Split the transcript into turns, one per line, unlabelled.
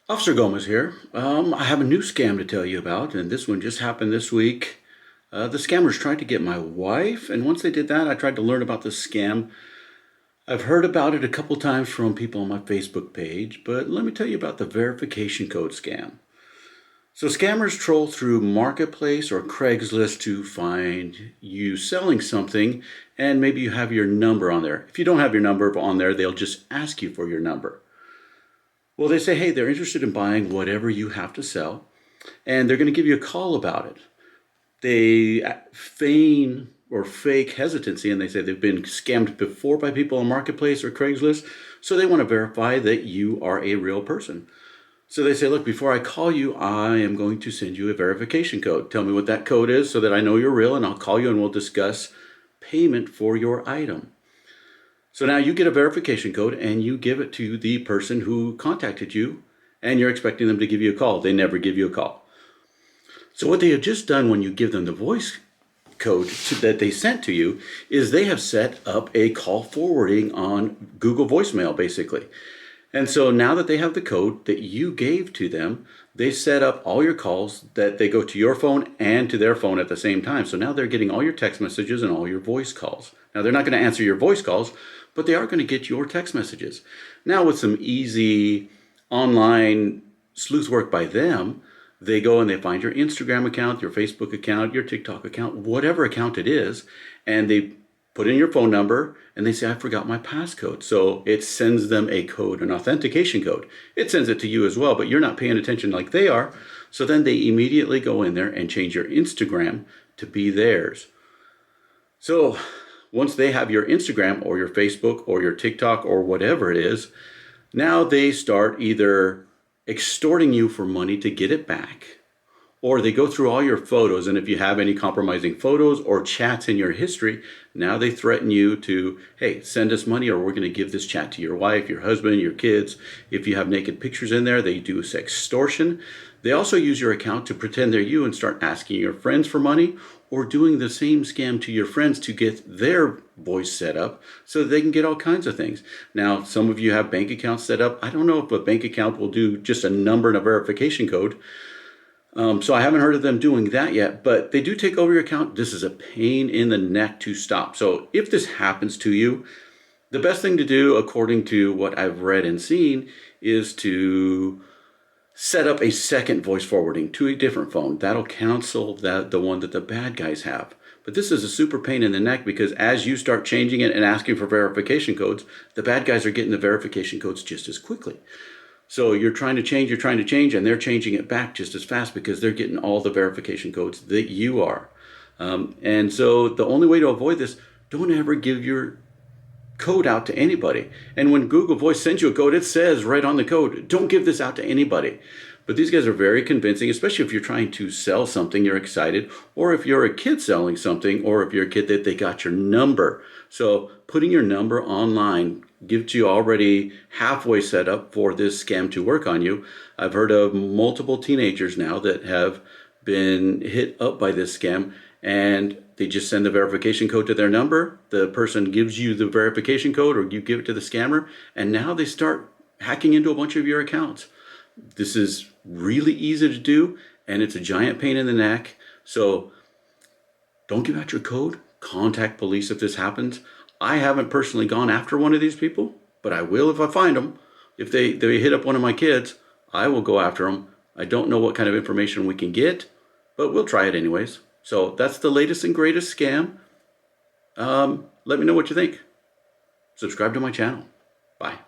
Officer Gomez here. I have a new scam to tell you about, and this one just happened this week. The scammers tried to get my wife, and once they did that, I tried to learn about this scam. I've heard about it a couple times from people on my Facebook page, but let me tell you about the verification code scam. So, scammers troll through Marketplace or Craigslist to find you selling something, and maybe you have your number on there. If you don't have your number on there, they'll just ask you for your number. Well, they say, hey, they're interested in buying whatever you have to sell, and they're going to give you a call about it. They feign or fake hesitancy, and they say they've been scammed before by people on Marketplace or Craigslist, so they want to verify that you are a real person. So they say, look, before I call you, I am going to send you a verification code. Tell me what that code is so that I know you're real, and I'll call you and we'll discuss payment for your item. So now you get a verification code and you give it to the person who contacted you, and you're expecting them to give you a call. They never give you a call. So what they have just done when you give them the voice code that they sent to you is they have set up a call forwarding on Google voicemail, basically. And so now that they have the code that you gave to them, they set up all your calls that they go to your phone and to their phone at the same time. So now they're getting all your text messages and all your voice calls. Now they're not going to answer your voice calls, but they are going to get your text messages. Now with some easy online sleuth work by them, they go and they find your Instagram account, your Facebook account, your TikTok account, whatever account it is, and they put in your phone number and they say, I forgot my passcode. So it sends them a code, an authentication code. It sends it to you as well, but you're not paying attention like they are. So then they immediately go in there and change your Instagram to be theirs. So once they have your Instagram or your Facebook or your TikTok or whatever it is, now they start either extorting you for money to get it back, or they go through all your photos, and if you have any compromising photos or chats in your history, now they threaten you to, hey, send us money or we're going to give this chat to your wife, your husband, your kids. If you have naked pictures in there, they do sextortion. They also use your account to pretend they're you and start asking your friends for money, or doing the same scam to your friends to get their voice set up so that they can get all kinds of things. Now, some of you have bank accounts set up. I don't know if a bank account will do just a number and a verification code. So I haven't heard of them doing that yet, but they do take over your account. This is a pain in the neck to stop. So if this happens to you, the best thing to do, according to what I've read and seen, is to set up a second voice forwarding to a different phone. That'll cancel the one that the bad guys have. But this is a super pain in the neck because as you start changing it and asking for verification codes, the bad guys are getting the verification codes just as quickly. So you're trying to change, and they're changing it back just as fast because they're getting all the verification codes that you are. And so the only way to avoid this, don't ever give your code out to anybody. And when Google Voice sends you a code, it says right on the code, don't give this out to anybody. But these guys are very convincing, especially if you're trying to sell something, you're excited, or if you're a kid selling something, or if you're a kid that they got your number. So putting your number online gives you already halfway set up for this scam to work on you. I've heard of multiple teenagers now that have been hit up by this scam, and they just send the verification code to their number. The person gives you the verification code, or you give it to the scammer, and now they start hacking into a bunch of your accounts. This is really easy to do, and it's a giant pain in the neck. So don't give out your code. Contact police if this happens. I haven't personally gone after one of these people, but I will if I find them. If they hit up one of my kids, I will go after them. I don't know what kind of information we can get, but we'll try it anyways. So that's the latest and greatest scam. Let me know what you think. Subscribe to my channel. Bye.